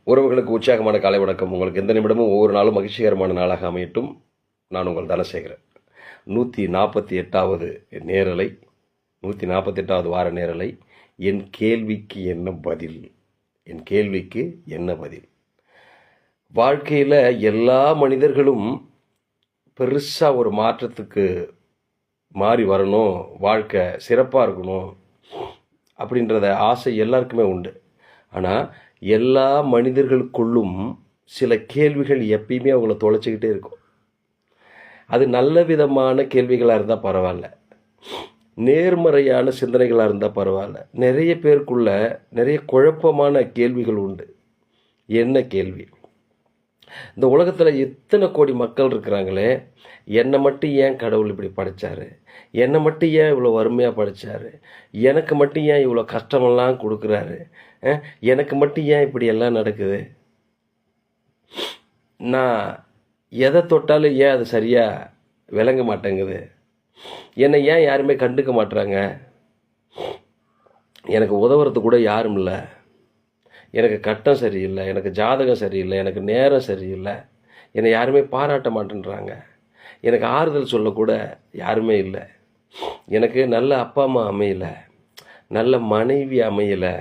உறவுகளுக்கு உற்சாகமான காலை வணக்கம். உங்களுக்கு எந்த நிமிடமும் ஒவ்வொரு நாளும் மகிழ்ச்சிகரமான நாளாக அமையட்டும். நான் உங்கள் தனசேகரன். 148வது நேரலை, 148வது வார நேரலை. என் கேள்விக்கு என்ன பதில்? என் கேள்விக்கு என்ன பதில்? வாழ்க்கையில் எல்லா மனிதர்களும் பெருசாக ஒரு மாற்றத்துக்கு மாறி வரணும், வாழ்க்கை சிறப்பாக இருக்கணும் அப்படின்றத ஆசை எல்லாருக்குமே உண்டு. ஆனால் எல்லா மனிதர்களுக்குள்ளும் சில கேள்விகள் எப்பயுமே அவங்கள தொலைச்சிக்கிட்டே இருக்கும். அது நல்ல விதமான கேள்விகளாக இருந்தால் பரவாயில்ல, நேர்மறையான சிந்தனைகளாக இருந்தால் பரவாயில்ல. நிறைய பேருக்குள்ள நிறைய குழப்பமான கேள்விகள் உண்டு. என்ன கேள்வி? இந்த உலகத்தில் எத்தனை கோடி மக்கள் இருக்கிறாங்களே, என்னை மட்டும் ஏன் கடவுள் இப்படி படைச்சாரு? என்னை மட்டும் ஏன் இவ்வளோ வறுமையாக படைச்சாரு? எனக்கு மட்டும் ஏன் இவ்வளோ கஷ்டமெல்லாம் கொடுக்குறாரு? எனக்கு மட்டும் ஏன் இப்படி எல்லாம் நடக்குது? நான் எதை தொட்டாலும் ஏன் அது சரியாக விளங்க மாட்டேங்குது? என்னை ஏன் யாருமே கண்டுக்க மாட்டுறாங்க? எனக்கு உதவுறது கூட யாரும் இல்லை. எனக்கு கட்டம் சரியில்லை, எனக்கு ஜாதகம் சரியில்லை, எனக்கு நேரம் சரியில்லை, என்னை யாருமே பாராட்ட மாட்டேன்றாங்க. எனக்கு ஆறுதல் சொல்லக்கூட யாருமே இல்லை. எனக்கு நல்ல அப்பா அம்மா அமையலை, நல்ல மனைவி அமையலை,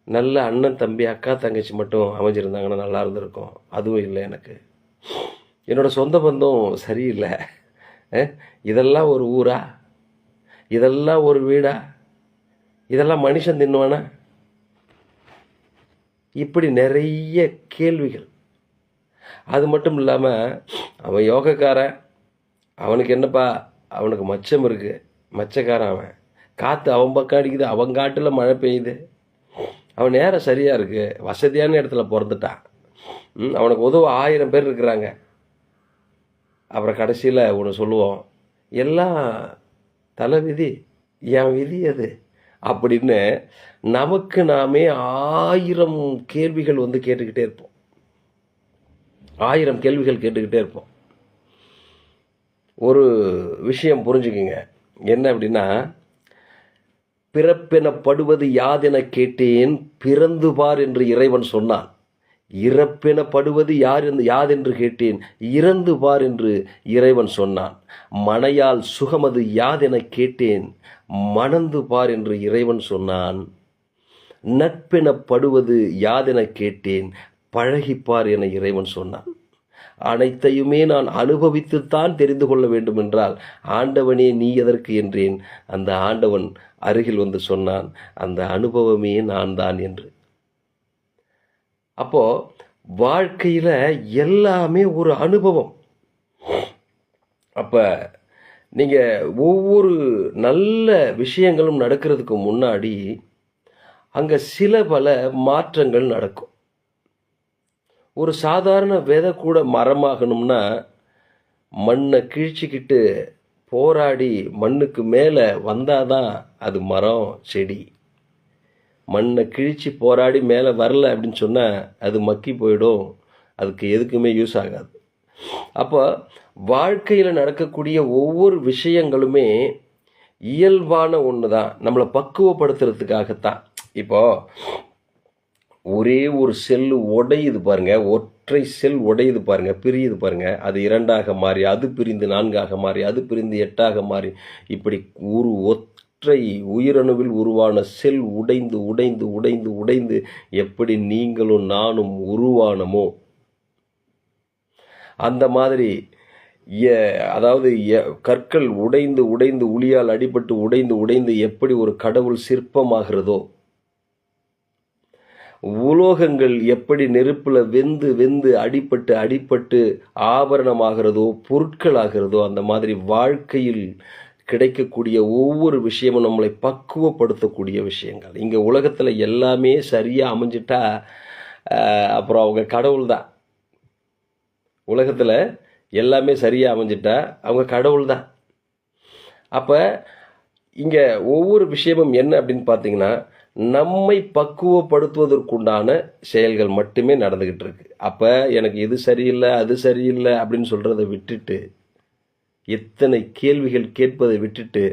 நல்ல அண்ணன் தம்பி அக்கா தங்கச்சி மட்டும் அமைஞ்சிருந்தாங்கன்னா நல்லா இருந்திருக்கும். அதுவும் இல்லை. எனக்கு என்னோட சொந்த பந்தம் சரியில்லை. இதெல்லாம் ஒரு ஊரா? இதெல்லாம் ஒரு வீடா? இதெல்லாம் மனுஷன் தின்னுவானா? இப்படி நிறைய கேள்விகள். அது மட்டும் இல்லாமல் அவன் யோகக்காரன், அவனுக்கு என்னப்பா, அவனுக்கு மச்சம் இருக்குது, மச்சக்காரன் அவன். காற்று அவன் பக்கம் அடிக்குது, அவன் காட்டில் மழை பெய்யுது. அவன் நேரம் சரியாக இருக்குது, வசதியான இடத்துல பிறந்துட்டான். அவனுக்கு உதவ 1000 பேர் இருக்கிறாங்க. அப்புறம் கடைசியில் ஒன்று சொல்லுவோம், எல்லாம் தலை விதி, என் விதி அது அப்படின்னு நமக்கு நாமே 1000 கேள்விகள் கேட்டுக்கிட்டே இருப்போம். 1000 கேள்விகள் கேட்டுக்கிட்டே இருப்போம். ஒரு விஷயம் புரிஞ்சுக்குங்க. என்ன அப்படின்னா, பிறப்பெனப்படுவது யாதென கேட்டேன், பிறந்து பார் என்று இறைவன் சொன்னான். இறப்பெனப்படுவது யாதென்று கேட்டேன், இறந்து பார் என்று இறைவன் சொன்னான். மனையால் சுகமது யாதென கேட்டேன், மணந்து பார் என்று இறைவன் சொன்னான். நட்பெனப்படுவது யாதென கேட்டேன், பழகிப்பார் என இறைவன் சொன்னான். அனைத்தையுமே நான் அனுபவித்துத்தான் தெரிந்து கொள்ள வேண்டும் என்றால், ஆண்டவனே நீ எதற்கு என்றேன். அந்த ஆண்டவன் அருகில் சொன்னான், அந்த அனுபவமே நான் தான் என்று. அப்போ வாழ்க்கையில் எல்லாமே ஒரு அனுபவம். அப்போ நீங்கள் ஒவ்வொரு நல்ல விஷயங்களும் நடக்கிறதுக்கு முன்னாடி அங்கே சில பல மாற்றங்கள் நடக்கும். ஒரு சாதாரண விதை கூட மரமாகணும்னா மண்ணை கிழிச்சிக்கிட்டு போராடி மண்ணுக்கு மேலே வந்தாதான் அது மரம், செடி. மண்ணை கிழிச்சு போராடி மேலே வரல அப்படின்னு சொன்னால் அது மக்கி போயிடும், அதுக்கு எதுக்குமே யூஸ் ஆகாது. அப்போ வாழ்க்கையில் நடக்கக்கூடிய ஒவ்வொரு விஷயங்களுமே இயல்பான ஒன்று தான், நம்மளை பக்குவப்படுத்துறதுக்காகத்தான். இப்போ ஒரே ஒரு செல்லு உடையுது பாருங்க, ஒற்றை செல் உடையுது பாருங்க, பிரியுது பாருங்க. அது 2ஆக மாறி, அது பிரிந்து 4ஆக மாறி, அது பிரிந்து 8ஆக மாறி, இப்படி ஒரு ஒற்றை உயிரணுவில் உருவான செல் உடைந்து உடைந்து உடைந்து உடைந்து எப்படி நீங்களும் நானும் உருவானமோ அந்த மாதிரி அதாவது கற்கள் உடைந்து உடைந்து உளியால் அடிபட்டு உடைந்து உடைந்து எப்படி ஒரு கடவுள் சிற்பமாகிறதோ, உலோகங்கள் எப்படி நெருப்புல வெந்து வெந்து அடிபட்டு அடிபட்டு ஆபரணமாகிறதோ, பொருட்கள் ஆகிறதோ, அந்த மாதிரி வாழ்க்கையில் கிடைக்கக்கூடிய ஒவ்வொரு விஷயமும் நம்மளை பக்குவப்படுத்தக்கூடிய விஷயங்கள். இங்கே உலகத்தில் எல்லாமே சரியாக அமைஞ்சிட்டா அப்புறம் அவங்க கடவுள் தான். உலகத்தில் எல்லாமே சரியாக அமைஞ்சிட்டா அவங்க கடவுள் தான். அப்போ இங்கே ஒவ்வொரு விஷயமும் என்ன அப்படின்னு பார்த்தீங்கன்னா, நம்மை பக்குவப்படுத்துவதற்குண்டான செயல்கள் மட்டுமே நடந்துக்கிட்டு இருக்கு. அப்போ எனக்கு இது சரியில்லை அது சரியில்லை அப்படின்னு சொல்கிறத விட்டுட்டு, எத்தனை கேள்விகள் கேட்பதை விட்டுட்டு,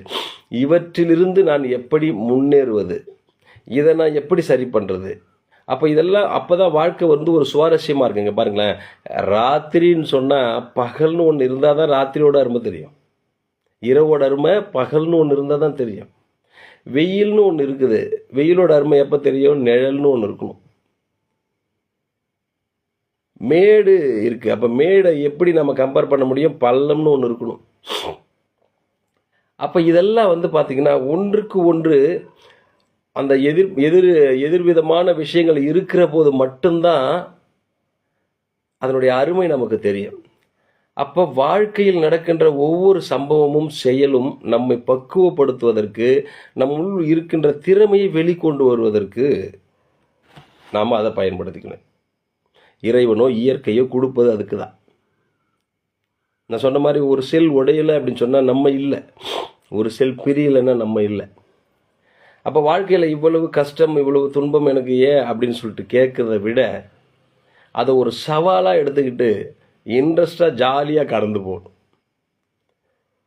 இவற்றிலிருந்து நான் எப்படி முன்னேறுவது, இதை நான் எப்படி சரி பண்ணுறது அப்போ இதெல்லாம் அப்போ தான் வாழ்க்கை வந்து ஒரு சுவாரஸ்யமாக இருக்குங்க. பாருங்களேன், ராத்திரின்னு சொன்னால் பகல்னு ஒன்று இருந்தால் தான் ராத்திரியோட அருமை தெரியும். இரவோட அருமை பகல்னு ஒன்று இருந்தால் தான் தெரியும். வெயில்னு ஒன்று இருக்குது. வெயிலோட அருமை எப்போ தெரியும்? நிழல்னு ஒன்று இருக்கணும். மேடு இருக்குது. அப்போ மேடை எப்படி நம்ம கம்பேர் பண்ண முடியும்? பள்ளம்னு ஒன்று இருக்கணும். அப்போ இதெல்லாம் வந்து பார்த்திங்கன்னா ஒன்றுக்கு ஒன்று அந்த எதிர்விதமான விஷயங்கள் இருக்கிற போது மட்டும்தான் அதனுடைய அருமை நமக்கு தெரியும். அப்போ வாழ்க்கையில் நடக்கின்ற ஒவ்வொரு சம்பவமும் செயலும் நம்மை பக்குவப்படுத்துவதற்கு, நம்முள் இருக்கின்ற திறமையை வெளிக்கொண்டு வருவதற்கு நாம் அதை பயன்படுத்திக்கணும். இறைவனோ இயற்கையோ கொடுப்பது அதுக்கு தான். நான் சொன்ன மாதிரி ஒரு செல் உடையலை அப்படின்னு சொன்னால் நம்ம இல்லை, ஒரு செல் பிரியலைன்னா நம்ம இல்லை. அப்போ வாழ்க்கையில் இவ்வளவு கஷ்டம் இவ்வளவு துன்பம் எனக்கு ஏன் அப்படின்னு சொல்லிட்டு கேட்குறத விட அதை ஒரு சவாலாக எடுத்துக்கிட்டு இன்ட்ரெஸ்டாக ஜாலியாக கடந்து போகணும்.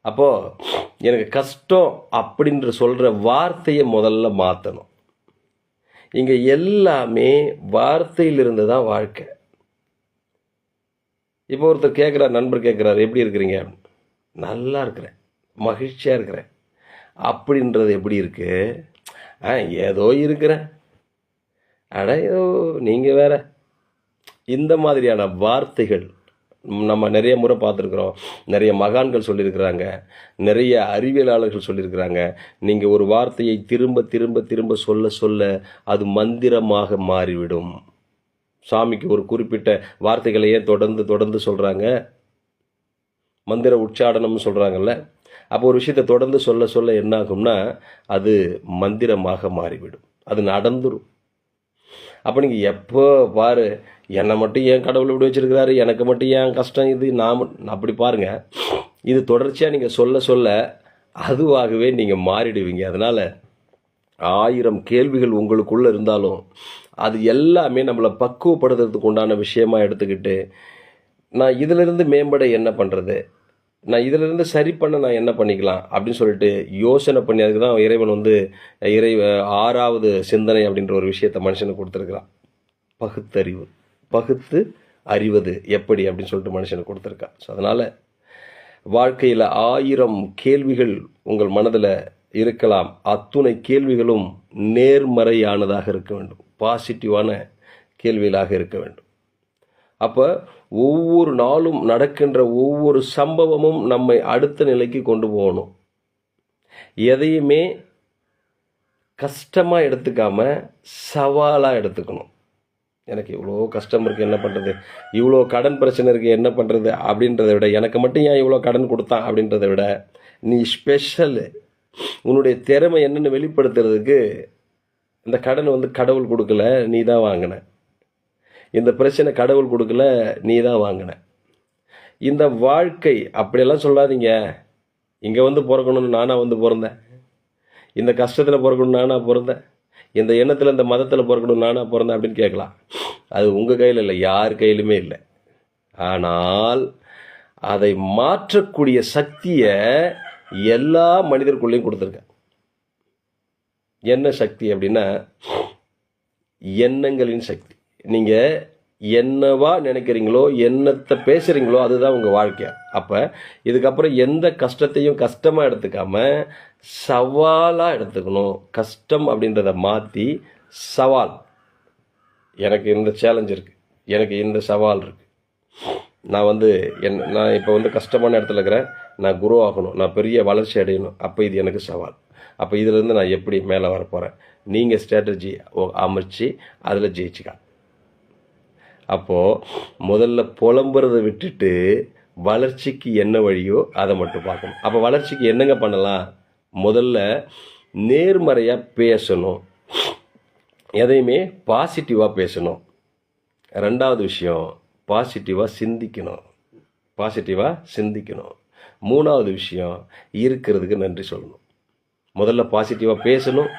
அப்போது எனக்கு கஷ்டம் அப்படின்ற சொல்கிற வார்த்தையை முதல்ல மாற்றணும். இங்கே எல்லாமே வார்த்தையிலிருந்து தான் வாழ்க்கை. இப்போ ஒருத்தர் கேட்குறார், நண்பர் கேட்குறாரு, எப்படி இருக்கிறீங்க? நல்லா இருக்கிறேன், மகிழ்ச்சியாக இருக்கிறேன். அப்படின்றது எப்படி இருக்கு? ஏதோ இருக்கிறேன், அட ஏதோ நீங்கள் வேற. இந்த மாதிரியான வார்த்தைகள் நம்ம நிறைய முறை பார்த்துருக்குறோம். நிறைய மகான்கள் சொல்லியிருக்கிறாங்க, நிறைய அறிவியலாளர்கள் சொல்லியிருக்கிறாங்க. நீங்கள் ஒரு வார்த்தையை திரும்ப திரும்ப திரும்ப சொல்ல சொல்ல அது மந்திரமாக மாறிவிடும். சாமிக்கு ஒரு குறிப்பிட்ட வார்த்தைகளை ஏன் தொடர்ந்து தொடர்ந்து சொல்கிறாங்க? மந்திர உச்சாடனம்னு சொல்கிறாங்கல்ல. அப்போ ஒரு விஷயத்தை தொடர்ந்து சொல்ல சொல்ல என்ன ஆகும்னா அது மந்திரமாக மாறிவிடும், அது நடந்துடும். அப்போ நீங்கள் எப்போ பாரு, என்னை மட்டும் ஏன் கடவுள் இப்படி வச்சுருக்கிறாரு, எனக்கு மட்டும் ஏன் கஷ்டம் இது, நான் அப்படி பாருங்கள். இது தொடர்ச்சியாக நீங்கள் சொல்ல சொல்ல அதுவாகவே நீங்கள் மாறிடுவீங்க. அதனால் 1000 கேள்விகள் உங்களுக்குள்ளே இருந்தாலும் அது எல்லாமே நம்மளை பக்குவப்படுத்துறதுக்கு உண்டான விஷயமா எடுத்துக்கிட்டு, நான் இதிலிருந்து மேம்பட என்ன பண்ணுறது, நான் இதிலிருந்து சரி பண்ண நான் என்ன பண்ணிக்கலாம் அப்படின்னு சொல்லிட்டு யோசனை பண்ணி, அதுக்கு தான் இறைவன் வந்து 6வது சிந்தனை அப்படின்ற ஒரு விஷயத்தை மனுஷனுக்கு கொடுத்துருக்கிறான். பகுத்தறிவு, பகுத்து அறிவது எப்படி அப்படின்னு சொல்லிட்டு மனுஷனுக்கு கொடுத்துருக்கான். ஸோ அதனால் வாழ்க்கையில் 1000 கேள்விகள் உங்கள் மனதில் இருக்கலாம். அத்துணை கேள்விகளும் நேர்மறையானதாக இருக்க வேண்டும், பாசிட்டிவான கேள்விகளாக இருக்க வேண்டும். அப்போ ஒவ்வொரு நாளும் நடக்கின்ற ஒவ்வொரு சம்பவமும் நம்மை அடுத்த நிலைக்கு கொண்டு போகணும். எதையுமே கஷ்டமாக எடுத்துக்காம சவாலாக எடுத்துக்கணும். எனக்கு இவ்வளோ கஷ்டம் இருக்குது, என்ன பண்ணுறது, இவ்வளோ கடன் பிரச்சனை இருக்குது, என்ன பண்ணுறது அப்படின்றத விட, எனக்கு மட்டும் ஏன் இவ்வளோ கடன் கொடுத்தான் அப்படின்றத விட, நீ ஸ்பெஷலு, உன்னுடைய திறமை என்னென்னு வெளிப்படுத்துறதுக்கு இந்த கடன் வந்து கடவுள் கொடுக்கல, நீ தான் வாங்கின. இந்த பிரச்சனை கடவுள் கொடுக்கல, நீ தான் வாங்கின. இந்த வாழ்க்கை அப்படியெல்லாம் சொல்லாதீங்க. இங்கே வந்து பிறக்கணும்னு நானாக வந்து பிறந்தேன், இந்த கஷ்டத்தில் பிறக்கணும்னு நானாக பிறந்தேன், இந்த எண்ணத்தில் இந்த மதத்தில் பிறக்கணும்னு நானாக பிறந்தேன் அப்படின்னு கேட்கலாம். அது உங்கள் கையில் இல்லை, யார் கையிலுமே இல்லை. ஆனால் அதை மாற்றக்கூடிய சக்தியை எல்லா மனிதருக்குள்ளேயும் கொடுத்துருக்கேன். என்ன சக்தி அப்படின்னா எண்ணங்களின் சக்தி. நீங்கள் என்னவா நினைக்கிறீங்களோ, என்னத்தை பேசுகிறீங்களோ அதுதான் உங்கள் வாழ்க்கை. அப்போ இதுக்கப்புறம் எந்த கஷ்டத்தையும் கஷ்டமாக எடுத்துக்காம சவாலாக எடுத்துக்கணும். கஷ்டம் அப்படின்றத மாற்றி சவால், எனக்கு இந்த சேலஞ்ச் இருக்குது, எனக்கு இந்த சவால் இருக்குது, நான் வந்து நான் இப்போ வந்து கஷ்டமான இடத்துல இருக்கிறேன், நான் குரோ ஆகணும், நான் பெரிய வளர்ச்சி அடையணும், அப்போ இது எனக்கு சவால். அப்போ இதிலேருந்து நான் எப்படி மேலே வரப்போகிறேன், நீங்கள் ஸ்ட்ராட்டஜி அமைச்சு அதில் ஜெயிச்சுக்கலாம். அப்போது முதல்ல புலம்புறதை விட்டுட்டு வளர்ச்சிக்கு என்ன வழியோ அதை மட்டும் பார்க்கணும். அப்போ வளர்ச்சிக்கு என்னங்க பண்ணலாம்? முதல்ல நேர்மறையாக பேசணும், எதையுமே பாசிட்டிவாக பேசணும். 2வது விஷயம் பாசிட்டிவாக சிந்திக்கணும், பாசிட்டிவாக சிந்திக்கணும். 3வது விஷயம் இருக்கிறதுக்கு நன்றி சொல்லணும். முதல்ல பாசிட்டிவாக பேசணும்,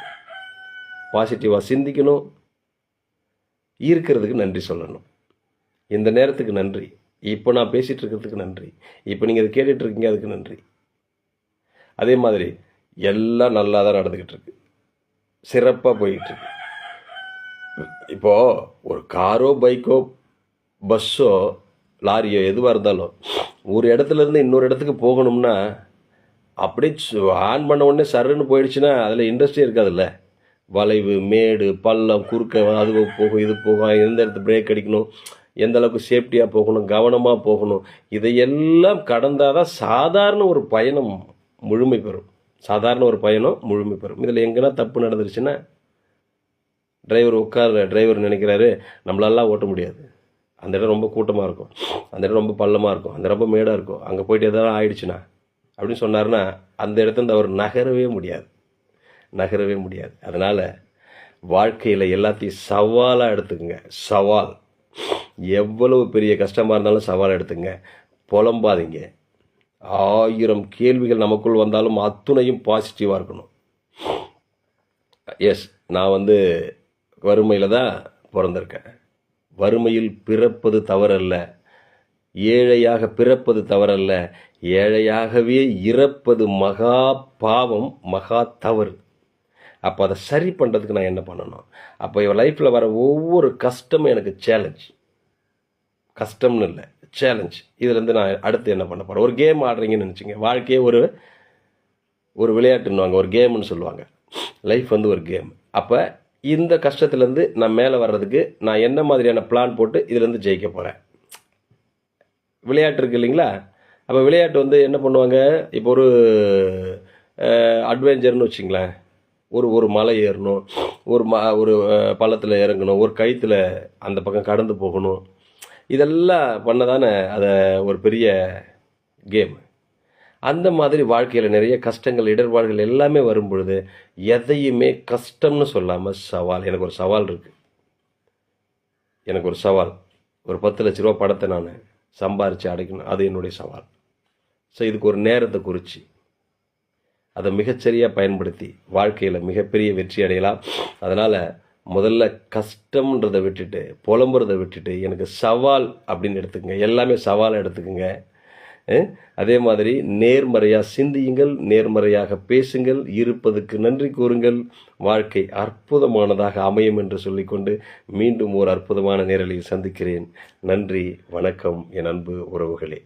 பாசிட்டிவாக சிந்திக்கணும், இருக்கிறதுக்கு நன்றி சொல்லணும். இந்த நேரத்துக்கு நன்றி, இப்போ நான் பேசிகிட்டு இருக்கிறதுக்கு நன்றி, இப்போ நீங்கள் இதை கேட்டுட்ருக்கீங்க அதுக்கு நன்றி. அதே மாதிரி எல்லாம் நல்லா தான் நடந்துக்கிட்டு இருக்கு, சிறப்பாக போயிட்டுருக்கு. இப்போது ஒரு காரோ பைக்கோ பஸ்ஸோ லாரியோ எதுவாக இருந்தாலும் ஒரு இடத்துலேருந்து இன்னொரு இடத்துக்கு போகணும்னா அப்படியே ஆன் பண்ண உடனே சருன்னு போயிடுச்சுன்னா அதில் இன்ட்ரெஸ்டே இருக்காதுல்ல. வளைவு, மேடு, பள்ளம், குறுக்க அது போகும், இது போகும், எந்த இடத்துல பிரேக் அடிக்கணும், எந்த அளவுக்கு சேஃப்டியாக போகணும், கவனமாக போகணும், இதையெல்லாம் கடந்தால் தான் சாதாரண ஒரு பயணம் முழுமை பெறும். சாதாரண ஒரு பயணம் முழுமை பெறும். இதில் எங்கன்னா தப்பு நடந்துருச்சுன்னா டிரைவர் நினைக்கிறாரு நம்மளாலாம் ஓட்ட முடியாது, அந்த இடம் ரொம்ப கூட்டமாக இருக்கும், அந்த இடம் ரொம்ப பள்ளமாக இருக்கும், அந்த ரொம்ப மேடாக இருக்கும், அங்கே போயிட்டு எதாவது ஆயிடுச்சுன்னா அப்படின்னு சொன்னார்னா அந்த இடத்துல அவர் நகரவே முடியாது. அதனால் வாழ்க்கையில் எல்லாத்தையும் சவாலாக எடுத்துக்கங்க. சவால் எவ்வளவு பெரிய கஷ்டமாக இருந்தாலும் சவால் எடுத்துங்க. புலம்பாதீங்க. 1000 கேள்விகள் நமக்குள் வந்தாலும் அத்துணையும் பாசிட்டிவாக இருக்கணும். எஸ், நான் வறுமையில் தான் பிறந்திருக்கேன். வறுமையில் பிறப்பது தவறல்ல, ஏழையாக பிறப்பது தவறல்ல, ஏழையாகவே இறப்பது மகா பாவம், மகா தவறு. அப்போ அதை சரி பண்ணுறதுக்கு நான் என்ன பண்ணணும்? அப்போ என் லைஃப்பில் வர ஒவ்வொரு கஷ்டமும் எனக்கு சேலஞ்ச். கஷ்டம்னு இல்லை, சேலஞ்ச். இதுலேருந்து நான் அடுத்து என்ன பண்ண போகிறேன்? ஒரு கேம் ஆடுறீங்கன்னு நினச்சிங்க. வாழ்க்கையே ஒரு விளையாட்டுன்னுவாங்க, ஒரு கேம்னு சொல்லுவாங்க. லைஃப் ஒரு கேம். அப்போ இந்த கஷ்டத்துலேருந்து நான் மேலே வர்றதுக்கு நான் என்ன மாதிரியான பிளான் போட்டு இதுலேருந்து ஜெயிக்க போகிறேன்? விளையாட்டு இருக்குது இல்லைங்களா? அப்போ விளையாட்டு என்ன பண்ணுவாங்க, இப்போ ஒரு அட்வென்ச்சர்னு வச்சிங்களேன். ஒரு மலை ஏறணும், ஒரு பள்ளத்தில் இறங்கணும், ஒரு கயிற்றுல அந்த பக்கம் கடந்து போகணும், இதெல்லாம் பண்ண தானே அதை ஒரு பெரிய கேம். அந்த மாதிரி வாழ்க்கையில் நிறைய கஷ்டங்கள், இடர்பாடுகள் எல்லாமே வரும் பொழுது எதையுமே கஷ்டம்னு சொல்லாமல் சவால். எனக்கு ஒரு சவால் இருக்குது. எனக்கு ஒரு சவால், ஒரு 10 லட்ச ரூபா பணத்தை நான் சம்பாரித்து அடைக்கணும், அது என்னுடைய சவால். ஸோ இதுக்கு ஒரு நேரத்தை குறித்து அதை மிகச்சரியாக பயன்படுத்தி வாழ்க்கையில் மிகப்பெரிய வெற்றி அடையலாம். அதனால் முதல்ல கஷ்டம்ன்றதை விட்டுட்டு, புலம்புறதை விட்டுட்டு, எனக்கு சவால் அப்படின்னு எடுத்துக்கங்க. எல்லாமே சவாலை எடுத்துக்கங்க. அதே மாதிரி நேர்மறையாக சிந்தியுங்கள், நேர்மறையாக பேசுங்கள், இருப்பதுக்கு நன்றி கூறுங்கள். வாழ்க்கை அற்புதமானதாக அமையும் என்று சொல்லிக்கொண்டு மீண்டும் ஒரு அற்புதமான நேரலையில் சந்திக்கிறேன். நன்றி, வணக்கம் என் அன்பு உறவுகளே.